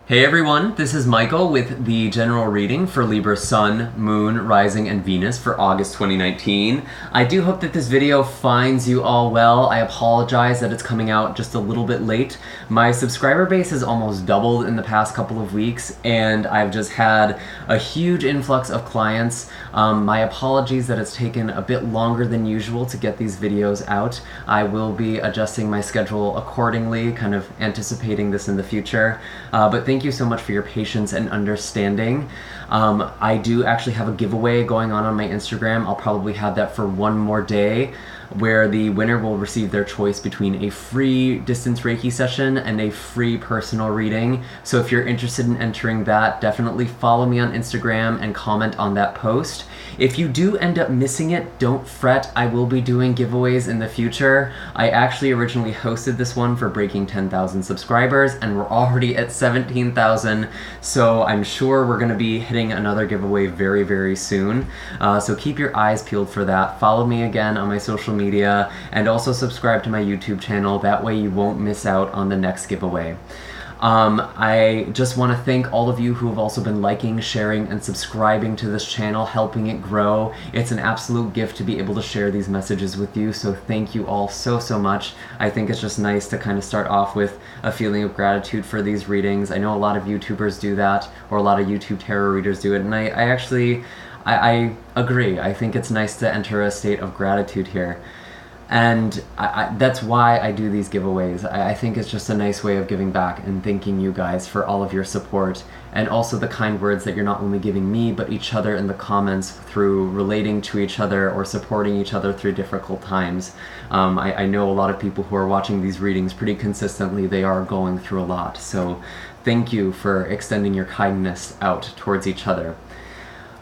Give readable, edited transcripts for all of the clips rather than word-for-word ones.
Hey everyone, this is Michael with the general reading for Libra Sun, Moon, Rising, and Venus for August 2019. I do hope that this video finds you all well. I apologize that it's coming out just a little bit late. My subscriber base has almost doubled in the past couple of weeks, and I've just had a huge influx of clients. My apologies that it's taken a bit longer than usual to get these videos out. I will be adjusting my schedule accordingly, kind of anticipating this in the future. But thank you so much for your patience and understanding. I do actually have a giveaway going on my Instagram. I'll probably have that for one more day, where the winner will receive their choice between a free distance Reiki session and a free personal reading. So if you're interested in entering that, definitely follow me on Instagram and comment on that post. If you do end up missing it, don't fret. I will be doing giveaways in the future. I actually originally hosted this one for breaking 10,000 subscribers, and we're already at 17,000, so I'm sure we're going to be hitting another giveaway very, very soon. So keep your eyes peeled for that. Follow me again on my social media, and also subscribe to my YouTube channel. That way you won't miss out on the next giveaway. I just want to thank all of you who have also been liking, sharing, and subscribing to this channel, helping it grow. It's an absolute gift to be able to share these messages with you, so thank you all so, so much. I think it's just nice to kind of start off with a feeling of gratitude for these readings. I know a lot of YouTubers do that, or a lot of YouTube tarot readers do it, and I actually agree. I think it's nice to enter a state of gratitude here. And that's why I do these giveaways. I think it's just a nice way of giving back and thanking you guys for all of your support, and also the kind words that you're not only giving me, but each other in the comments through relating to each other or supporting each other through difficult times. I know a lot of people who are watching these readings pretty consistently, they are going through a lot. So thank you for extending your kindness out towards each other.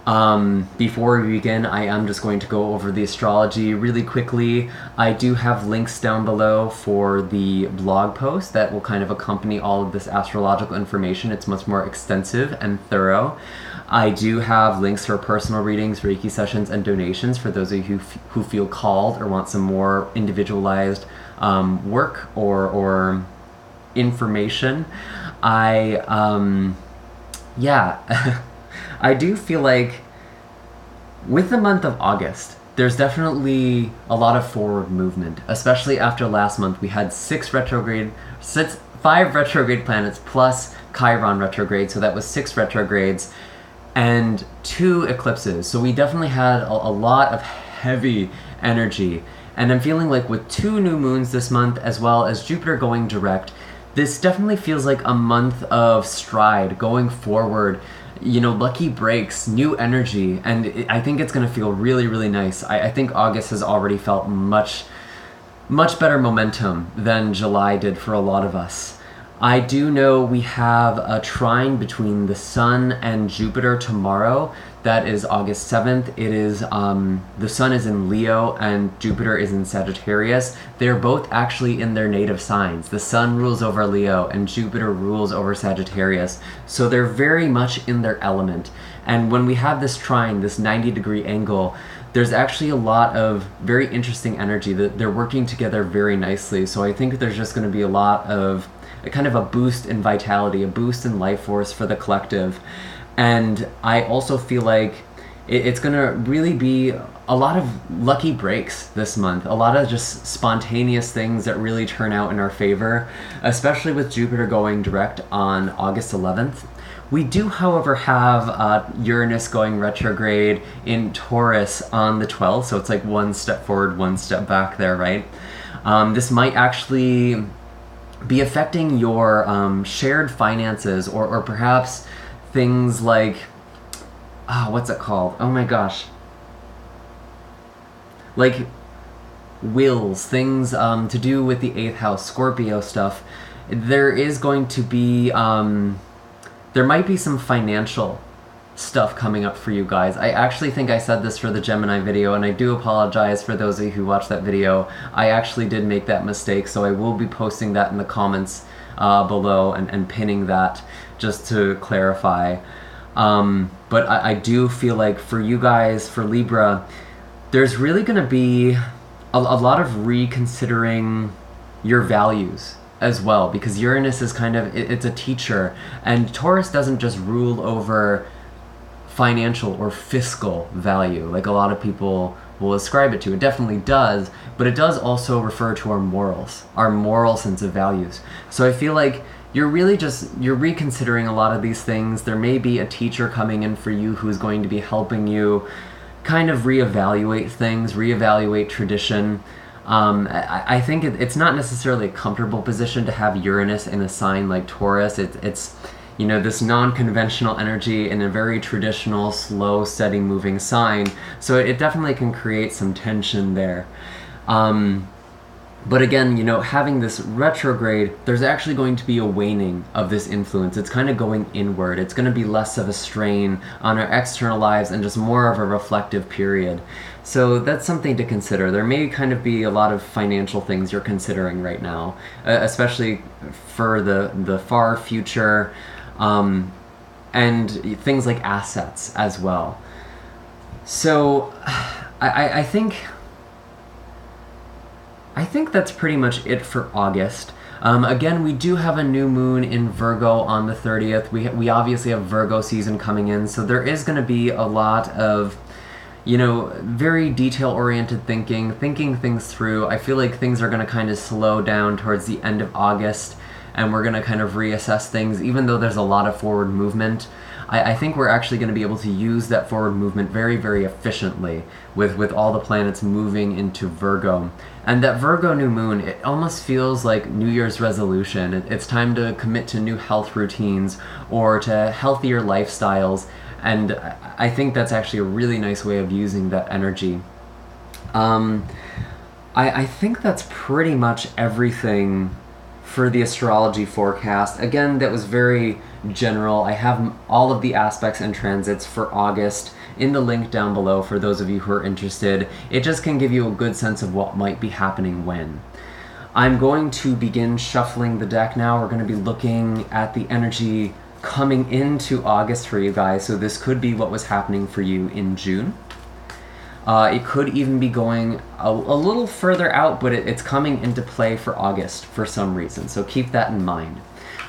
Before we begin, I am just going to go over the astrology really quickly. I do have links down below for the blog post that will kind of accompany all of this astrological information. It's much more extensive and thorough. I do have links for personal readings, Reiki sessions, and donations for those of you who feel called or want some more individualized work or information. I do feel like with the month of August, there's definitely a lot of forward movement, especially after last month. We had 5 retrograde planets plus Chiron retrograde, so that was 6 retrogrades and 2 eclipses. So we definitely had a lot of heavy energy, and I'm feeling like with 2 new moons this month, as well as Jupiter going direct, this definitely feels like a month of stride, going forward, you know, lucky breaks, new energy, and I think it's going to feel really, really nice. I think August has already felt much better momentum than July did for a lot of us. I do know we have a trine between the Sun and Jupiter tomorrow. That is August 7th. It is, the Sun is in Leo and Jupiter is in Sagittarius. They're both actually in their native signs. The Sun rules over Leo and Jupiter rules over Sagittarius. So they're very much in their element. And when we have this trine, this 90-degree angle, there's actually a lot of very interesting energy that they're working together very nicely. So I think there's just going to be a lot of kind of a boost in vitality, a boost in life force for the collective. And I also feel like it's going to really be a lot of lucky breaks this month, a lot of just spontaneous things that really turn out in our favor, especially with Jupiter going direct on August 11th. We do, however, have Uranus going retrograde in Taurus on the 12th, so it's like one step forward, one step back there, right? This might actually be affecting your shared finances, or perhaps things like, what's it called? Oh my gosh. Like wills, things to do with the 8th house, Scorpio stuff. There is going to be, there might be some financial stuff coming up for you guys. I actually think I said this for the Gemini video, and I do apologize for those of you who watched that video. I actually did make that mistake, so I will be posting that in the comments below and pinning that just to clarify. But I do feel like for you guys, for Libra, there's really going to be a lot of reconsidering your values as well, because Uranus is kind of, it's a teacher, and Taurus doesn't just rule over financial or fiscal value like a lot of people will ascribe it to. It definitely does, but it does also refer to our morals, our moral sense of values. So I feel like you're reconsidering a lot of these things. There may be a teacher coming in for you who's going to be helping you kind of reevaluate things, reevaluate tradition. I think it's not necessarily a comfortable position to have Uranus in a sign like Taurus. It's you know, this non-conventional energy in a very traditional, slow, steady moving sign. So it definitely can create some tension there. But again, you know, having this retrograde, there's actually going to be a waning of this influence. It's kind of going inward. It's going to be less of a strain on our external lives and just more of a reflective period. So that's something to consider. There may kind of be a lot of financial things you're considering right now, especially for the far future, and things like assets as well. So I think that's pretty much it for August. Again, we do have a new moon in Virgo on the 30th. We obviously have Virgo season coming in, so there is going to be a lot of, you know, very detail-oriented thinking things through. I feel like things are going to kind of slow down towards the end of August, and we're going to kind of reassess things, even though there's a lot of forward movement. I think we're actually going to be able to use that forward movement very, very efficiently with all the planets moving into Virgo. And that Virgo new moon, it almost feels like New Year's resolution. It's time to commit to new health routines or to healthier lifestyles. And I think that's actually a really nice way of using that energy. I think that's pretty much everything for the astrology forecast. Again, that was very general. I have all of the aspects and transits for August in the link down below for those of you who are interested. It just can give you a good sense of what might be happening when. I'm going to begin shuffling the deck now. We're going to be looking at the energy coming into August for you guys. So this could be what was happening for you in June. It could even be going a little further out, but it's coming into play for August for some reason, so keep that in mind.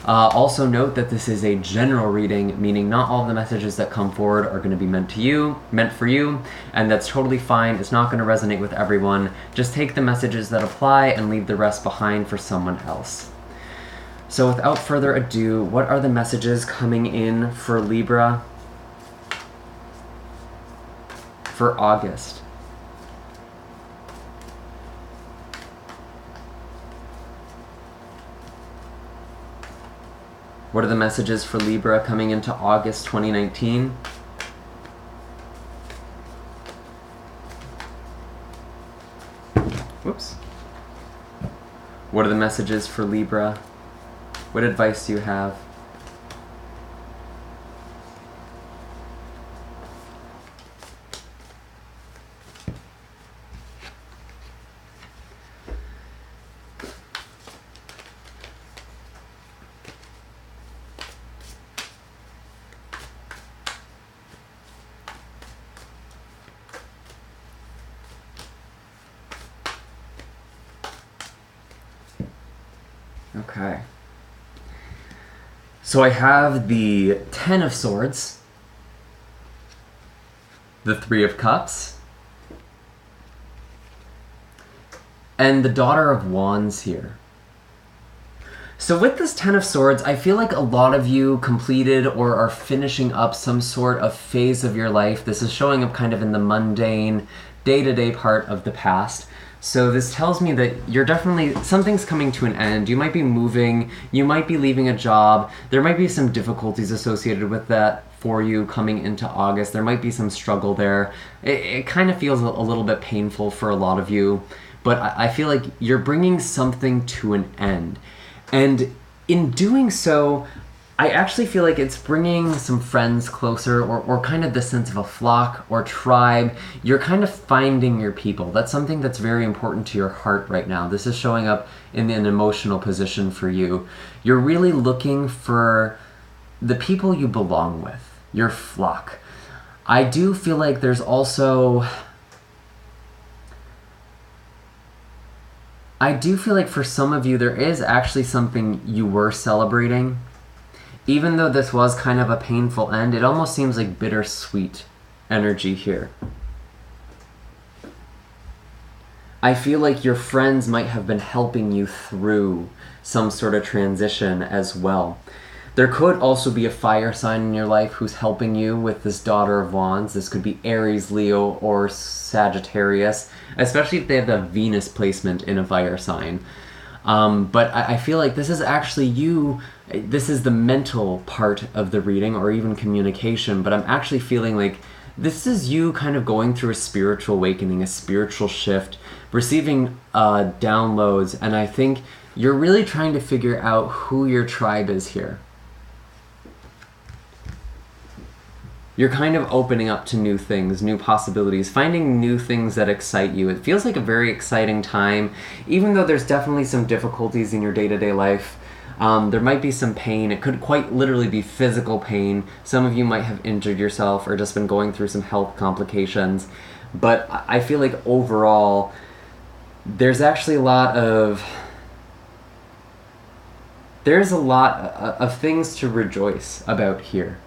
Also note that this is a general reading, meaning not all of the messages that come forward are going to be meant for you, and that's totally fine. It's not going to resonate with everyone. Just take the messages that apply and leave the rest behind for someone else. So without further ado, what are the messages coming in for Libra for August? What are the messages for Libra coming into August 2019? Whoops. What are the messages for Libra? What advice do you have? Okay. So I have the Ten of Swords, the Three of Cups, and the Daughter of Wands here. So with this Ten of Swords, I feel like a lot of you completed or are finishing up some sort of phase of your life. This is showing up kind of in the mundane, day-to-day part of the past. So this tells me that you're definitely, something's coming to an end. You might be moving, you might be leaving a job. There might be some difficulties associated with that for you coming into August. There might be some struggle there. It kind of feels a little bit painful for a lot of you, but I feel like you're bringing something to an end. And in doing so, I actually feel like it's bringing some friends closer, or kind of the sense of a flock or tribe. You're kind of finding your people. That's something that's very important to your heart right now. This is showing up in an emotional position for you. You're really looking for the people you belong with, your flock. I do feel like there's also, I do feel like for some of you, there is actually something you were celebrating. Even though this was kind of a painful end, it almost seems like bittersweet energy here. I feel like your friends might have been helping you through some sort of transition as well. There could also be a fire sign in your life who's helping you with this Daughter of Wands. This could be Aries, Leo, or Sagittarius, especially if they have the Venus placement in a fire sign. But I feel like this is actually you. This is the mental part of the reading, or even communication, but I'm actually feeling like this is you kind of going through a spiritual awakening, a spiritual shift, receiving downloads, and I think you're really trying to figure out who your tribe is here. You're kind of opening up to new things, new possibilities, finding new things that excite you. It feels like a very exciting time, even though there's definitely some difficulties in your day-to-day life. There might be some pain. It could quite literally be physical pain. Some of you might have injured yourself or just been going through some health complications. But I feel like overall, there's actually a lot of things to rejoice about here.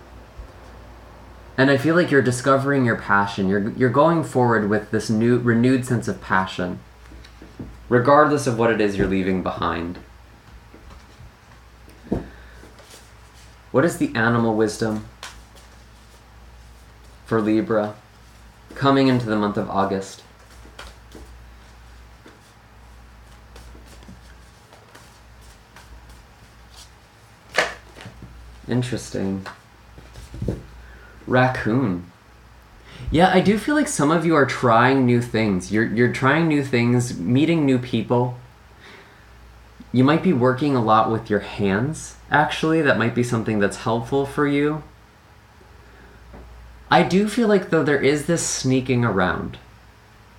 And I feel like you're discovering your passion. You're going forward with this new, renewed sense of passion, regardless of what it is you're leaving behind. What is the animal wisdom for Libra coming into the month of August? Interesting. Raccoon. Yeah, I do feel like some of you are trying new things. You're trying new things, meeting new people. You might be working a lot with your hands, actually. That might be something that's helpful for you. I do feel like, though, there is this sneaking around.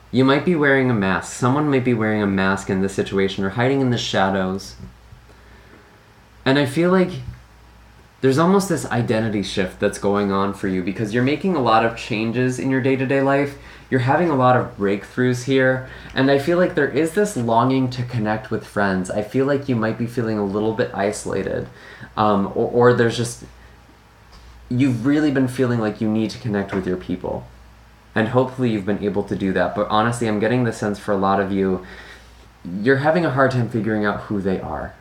You might be wearing a mask. Someone might be wearing a mask in this situation, or hiding in the shadows. And I feel like there's almost this identity shift that's going on for you, because you're making a lot of changes in your day-to-day life. You're having a lot of breakthroughs here, and I feel like there is this longing to connect with friends. I feel like you might be feeling a little bit isolated, or there's just, you've really been feeling like you need to connect with your people, and hopefully you've been able to do that. But honestly, I'm getting the sense for a lot of you, you're having a hard time figuring out who they are.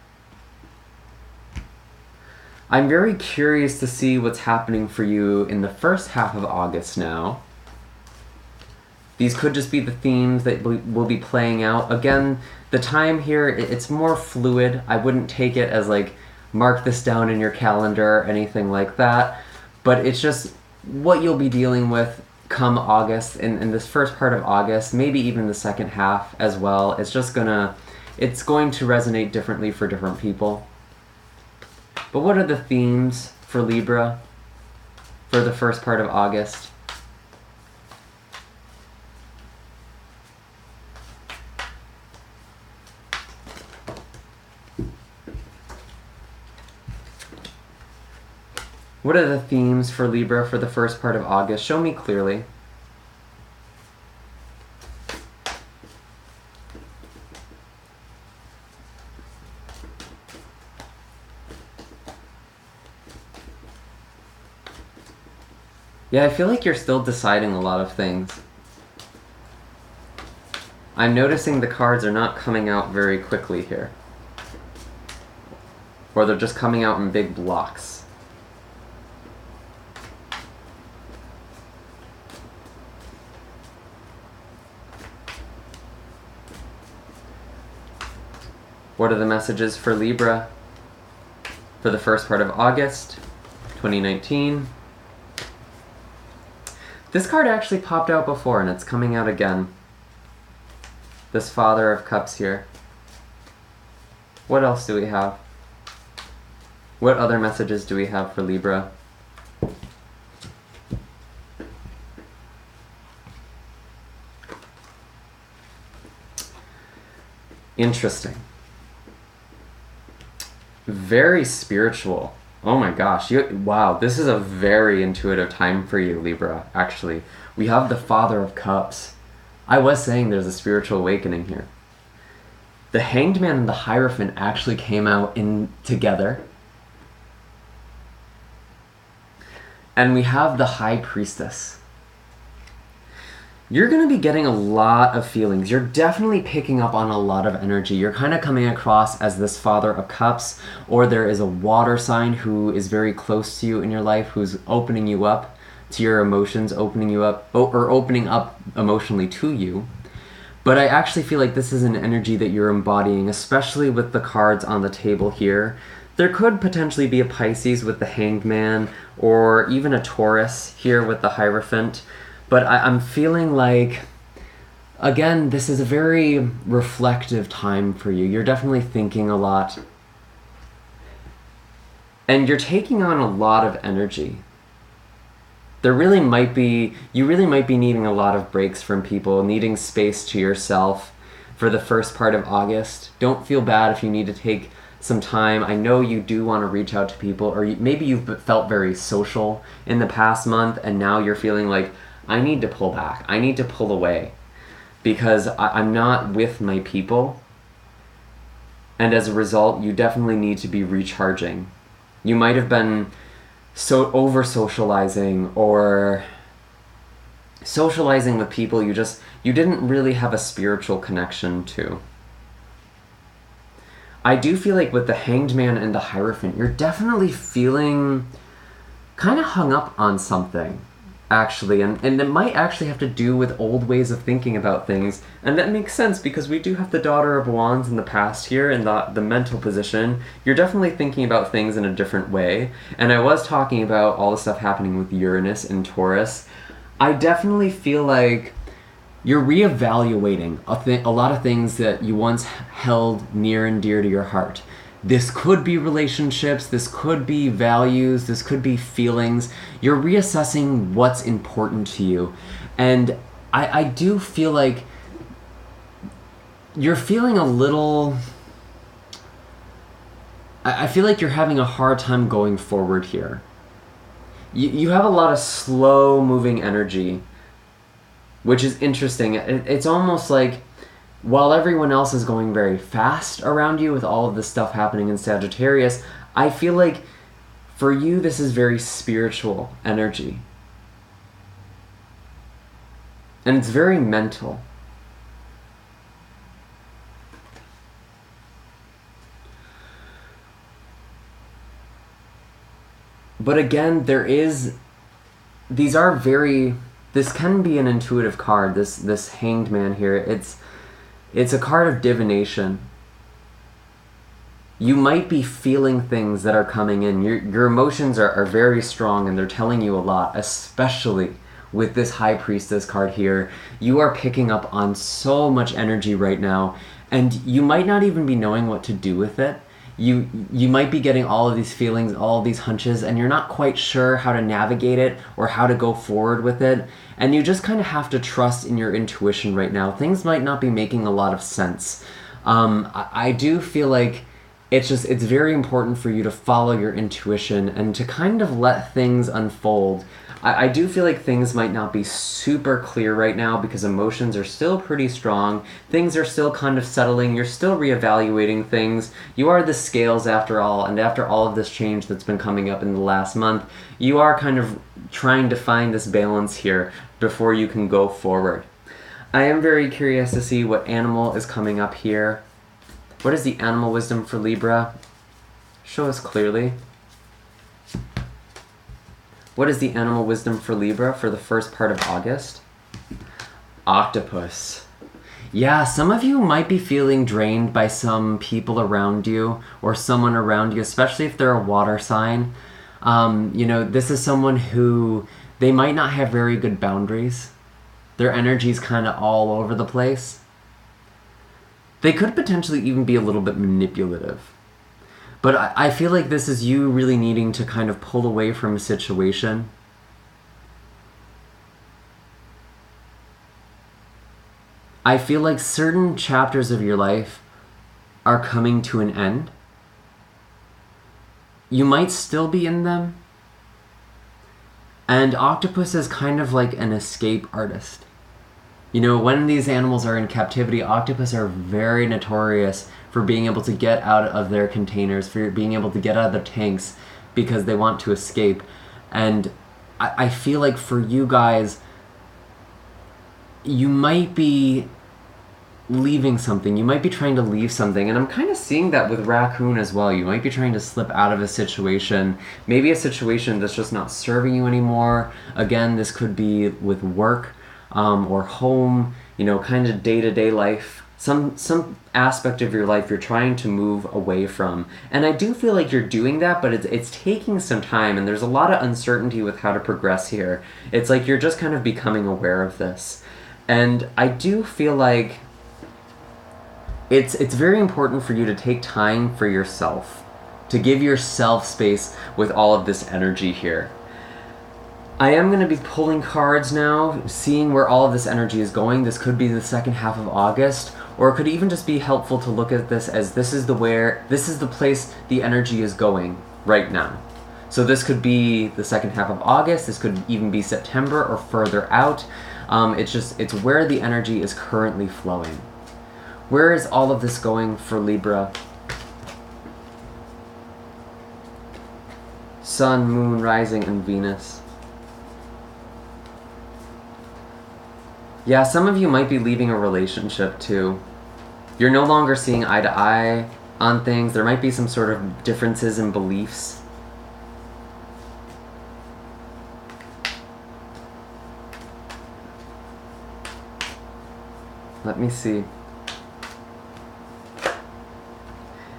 I'm very curious to see what's happening for you in the first half of August now. These could just be the themes that will be playing out. Again, the time here, it's more fluid. I wouldn't take it as like, mark this down in your calendar or anything like that. But it's just what you'll be dealing with come August, in this first part of August, maybe even the second half as well. It's going to resonate differently for different people. But what are the themes for Libra for the first part of August? What are the themes for Libra for the first part of August? Show me clearly. Yeah, I feel like you're still deciding a lot of things. I'm noticing the cards are not coming out very quickly here. Or they're just coming out in big blocks. What are the messages for Libra for the first part of August 2019? This card actually popped out before, and it's coming out again. This Father of Cups here. What else do we have? What other messages do we have for Libra? Interesting. Very spiritual. Oh my gosh, wow, this is a very intuitive time for you, Libra, actually. We have the Father of Cups. I was saying there's a spiritual awakening here. The Hanged Man and the Hierophant actually came out in together. And we have the High Priestess. You're going to be getting a lot of feelings. You're definitely picking up on a lot of energy. You're kind of coming across as this Father of Cups, or there is a water sign who is very close to you in your life, who's opening you up to your emotions, opening you up, or opening up emotionally to you. But I actually feel like this is an energy that you're embodying, especially with the cards on the table here. There could potentially be a Pisces with the Hanged Man, or even a Taurus here with the Hierophant. But I'm feeling like, again, this is a very reflective time for you. You're definitely thinking a lot. And you're taking on a lot of energy. You really might be needing a lot of breaks from people, needing space to yourself for the first part of August. Don't feel bad if you need to take some time. I know you do want to reach out to people, or maybe you've felt very social in the past month, and now you're feeling like, I need to pull back. I need to pull away because I'm not with my people. And as a result, you definitely need to be recharging. You might have been so over-socializing or socializing with people you didn't really have a spiritual connection to. I do feel like with the Hanged Man and the Hierophant, you're definitely feeling kind of hung up on something. Actually, and it might actually have to do with old ways of thinking about things, and that makes sense because we do have the Daughter of Wands in the past here in the mental position. You're definitely thinking about things in a different way, and I was talking about all the stuff happening with Uranus and Taurus. I definitely feel like you're reevaluating a lot of things that you once held near and dear to your heart. This could be relationships, this could be values, this could be feelings. You're reassessing what's important to you. And I do feel like you're feeling a little... I feel like you're having a hard time going forward here. You have a lot of slow-moving energy, which is interesting. It's almost like while everyone else is going very fast around you with all of this stuff happening in Sagittarius, I feel like for you this is very spiritual energy. And it's very mental. But again, this can be an intuitive card, this Hanged Man here. It's a card of divination. You might be feeling things that are coming in. Your emotions are very strong and they're telling you a lot, especially with this High Priestess card here. You are picking up on so much energy right now, and you might not even be knowing what to do with it. You might be getting all of these feelings, all of these hunches, and you're not quite sure how to navigate it or how to go forward with it. And you just kind of have to trust in your intuition right now. Things might not be making a lot of sense. I do feel like it's very important for you to follow your intuition and to kind of let things unfold. I do feel like things might not be super clear right now because emotions are still pretty strong. Things are still kind of settling. You're still reevaluating things. You are the scales after all, and after all of this change that's been coming up in the last month, you are kind of trying to find this balance here before you can go forward. I am very curious to see what animal is coming up here. What is the animal wisdom for Libra? Show us clearly. What is the animal wisdom for Libra for the first part of August? Octopus. Yeah, some of you might be feeling drained by some people around you or someone around you, especially if they're a water sign. This is someone who, they might not have very good boundaries. Their energy's kind of all over the place. They could potentially even be a little bit manipulative. But I feel like this is you really needing to kind of pull away from a situation. I feel like certain chapters of your life are coming to an end. You might still be in them. And Octopus is kind of like an escape artist. You know, when these animals are in captivity, octopus are very notorious for being able to get out of their containers, for being able to get out of their tanks because they want to escape. And I feel like for you guys, you might be leaving something. You might be trying to leave something. And I'm kind of seeing that with raccoon as well. You might be trying to slip out of a situation. Maybe a situation that's just not serving you anymore. Again, this could be with work or home, you know, kind of day-to-day life. Some aspect of your life you're trying to move away from. And I do feel like you're doing that, but it's taking some time, and there's a lot of uncertainty with how to progress here. It's like you're just kind of becoming aware of this. And I do feel like it's very important for you to take time for yourself, to give yourself space with all of this energy here. I am going to be pulling cards now, seeing where all of this energy is going. This could be the second half of August, or it could even just be helpful to look at this as this is the place the energy is going right now. So this could be the second half of August, this could even be September or further out. It's where the energy is currently flowing. Where is all of this going for Libra? Sun, Moon, Rising, and Venus. Yeah, some of you might be leaving a relationship too. You're no longer seeing eye to eye on things. There might be some sort of differences in beliefs. Let me see.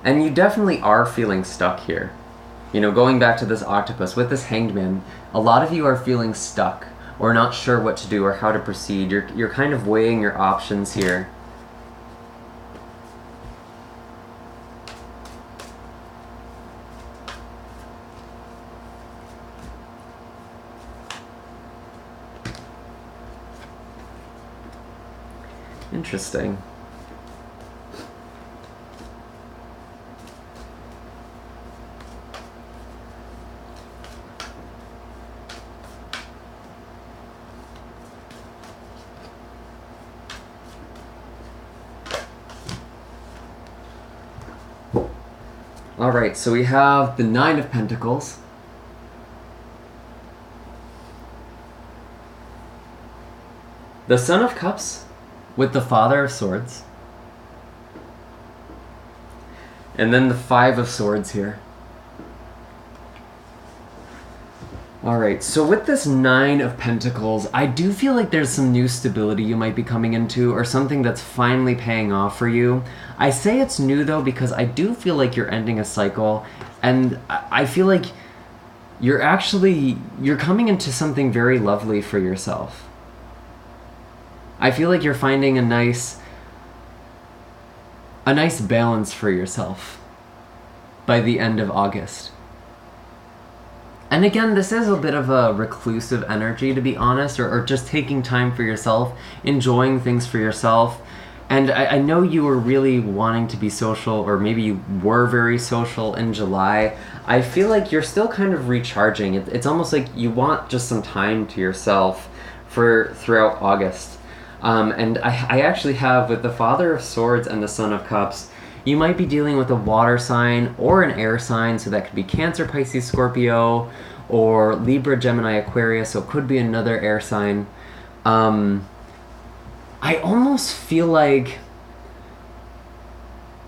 And you definitely are feeling stuck here. You know, going back to this octopus, with this Hanged Man, a lot of you are feeling stuck or not sure what to do or how to proceed. You're kind of weighing your options here. Interesting. Alright, so we have the Nine of Pentacles. The Son of Cups with the Father of Swords. And then the Five of Swords here. Alright, so with this Nine of Pentacles, I do feel like there's some new stability you might be coming into, or something that's finally paying off for you. I say it's new though because I do feel like you're ending a cycle, and I feel like you're coming into something very lovely for yourself. I feel like you're finding a nice balance for yourself by the end of August. And again, this is a bit of a reclusive energy, to be honest, or just taking time for yourself, enjoying things for yourself. And I know you were really wanting to be social, or maybe you were very social in July. I feel like you're still kind of recharging. It's almost like you want just some time to yourself throughout August. And I actually have, with the Father of Swords and the Son of Cups, you might be dealing with a water sign or an air sign, so that could be Cancer, Pisces, Scorpio, or Libra, Gemini, Aquarius, so it could be another air sign. I almost feel like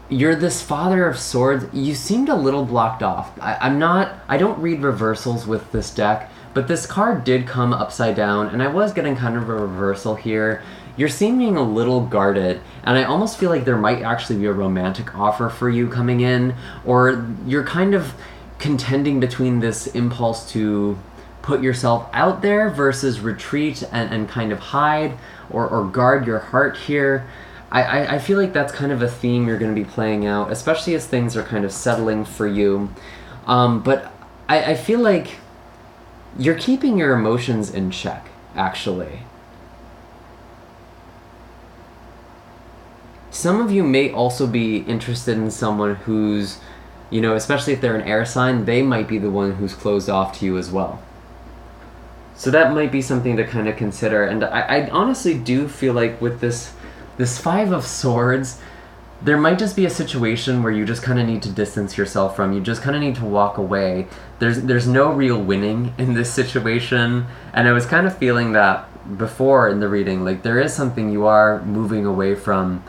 you're this Father of Swords. You seemed a little blocked off. I don't read reversals with this deck, but this card did come upside down, and I was getting kind of a reversal here. You're seeming a little guarded, and I almost feel like there might actually be a romantic offer for you coming in, or you're kind of contending between this impulse to put yourself out there versus retreat and kind of hide or guard your heart here. I feel like that's kind of a theme you're going to be playing out, especially as things are kind of settling for you. But I feel like you're keeping your emotions in check, actually. Some of you may also be interested in someone who's, especially if they're an air sign, they might be the one who's closed off to you as well. So that might be something to kind of consider. And I honestly do feel like with this Five of Swords, there might just be a situation where you just kind of need to distance yourself from. You just kind of need to walk away. There's no real winning in this situation. And I was kind of feeling that before in the reading. Like, there is something you are moving away from.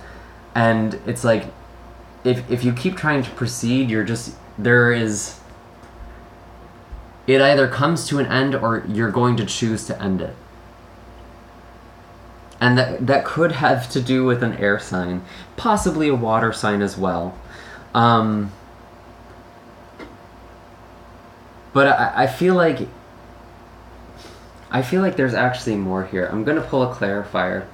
And it's like, if you keep trying to proceed, it either comes to an end or you're going to choose to end it. And that could have to do with an air sign, possibly a water sign as well. But I feel like there's actually more here. I'm gonna pull a clarifier.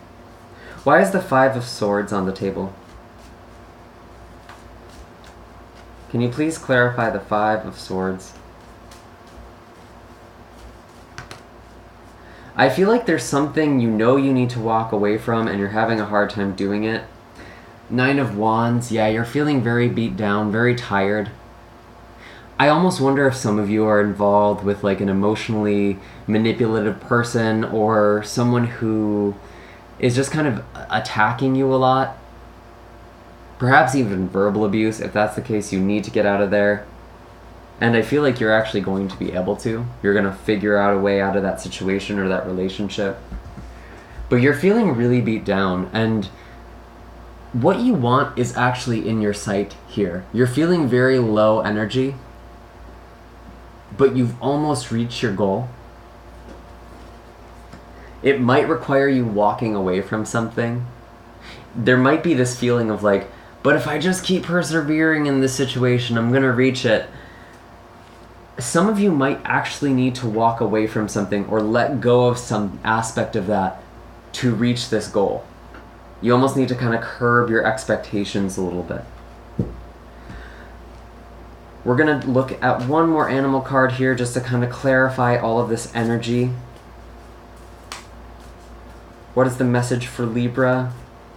Why is the Five of Swords on the table? Can you please clarify the Five of Swords? I feel like there's something you need to walk away from and you're having a hard time doing it. Nine of Wands, yeah, you're feeling very beat down, very tired. I almost wonder if some of you are involved with like an emotionally manipulative person or someone who is just kind of attacking you a lot. Perhaps even verbal abuse. If that's the case, you need to get out of there. And I feel like you're actually going to be able to. You're going to figure out a way out of that situation or that relationship. But you're feeling really beat down, and what you want is actually in your sight here. You're feeling very low energy, but you've almost reached your goal. It might require you walking away from something. There might be this feeling of like, but if I just keep persevering in this situation, I'm going to reach it. Some of you might actually need to walk away from something or let go of some aspect of that to reach this goal. You almost need to kind of curb your expectations a little bit. We're going to look at one more animal card here just to kind of clarify all of this energy. What is the message for Libra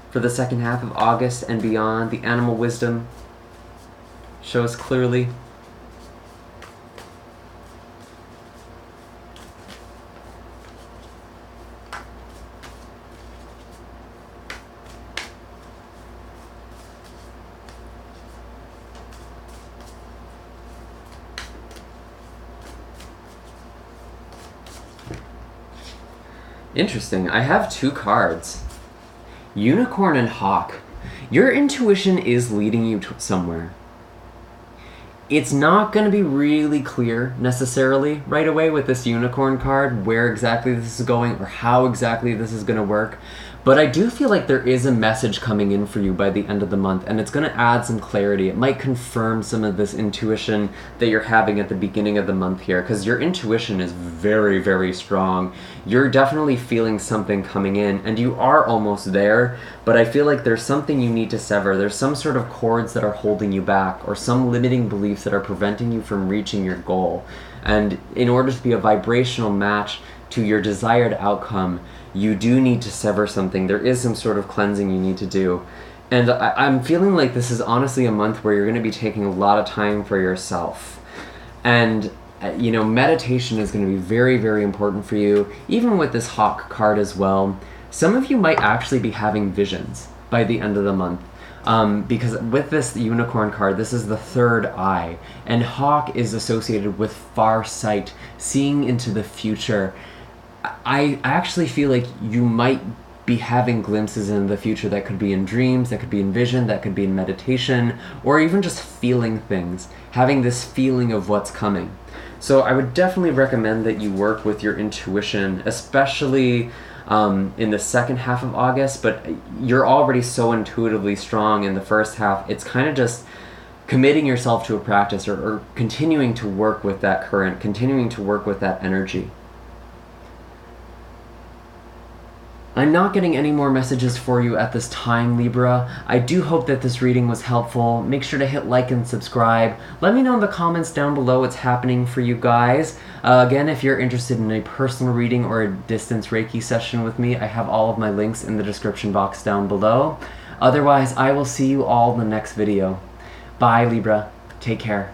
for the second half of August and beyond? The animal wisdom shows clearly. Interesting. I have two cards. Unicorn and Hawk. Your intuition is leading you to somewhere. It's not going to be really clear necessarily right away with this unicorn card where exactly this is going or how exactly this is going to work. But I do feel like there is a message coming in for you by the end of the month, and it's going to add some clarity. It might confirm some of this intuition that you're having at the beginning of the month here, because your intuition is very, very strong. You're definitely feeling something coming in, and you are almost there, but I feel like there's something you need to sever. There's some sort of cords that are holding you back, or some limiting beliefs that are preventing you from reaching your goal. And in order to be a vibrational match to your desired outcome, you do need to sever something. There is some sort of cleansing you need to do. And I'm feeling like this is honestly a month where you're going to be taking a lot of time for yourself. And, you know, meditation is going to be very, very important for you, even with this Hawk card as well. Some of you might actually be having visions by the end of the month. Because with this unicorn card, this is the third eye. And Hawk is associated with far sight, seeing into the future. I actually feel like you might be having glimpses in the future that could be in dreams, that could be in vision, that could be in meditation, or even just feeling things, having this feeling of what's coming. So I would definitely recommend that you work with your intuition, especially in the second half of August, but you're already so intuitively strong in the first half. It's kind of just committing yourself to a practice or continuing to work with that current, continuing to work with that energy. I'm not getting any more messages for you at this time, Libra. I do hope that this reading was helpful. Make sure to hit like and subscribe. Let me know in the comments down below what's happening for you guys. Again, if you're interested in a personal reading or a distance Reiki session with me, I have all of my links in the description box down below. Otherwise, I will see you all in the next video. Bye, Libra. Take care.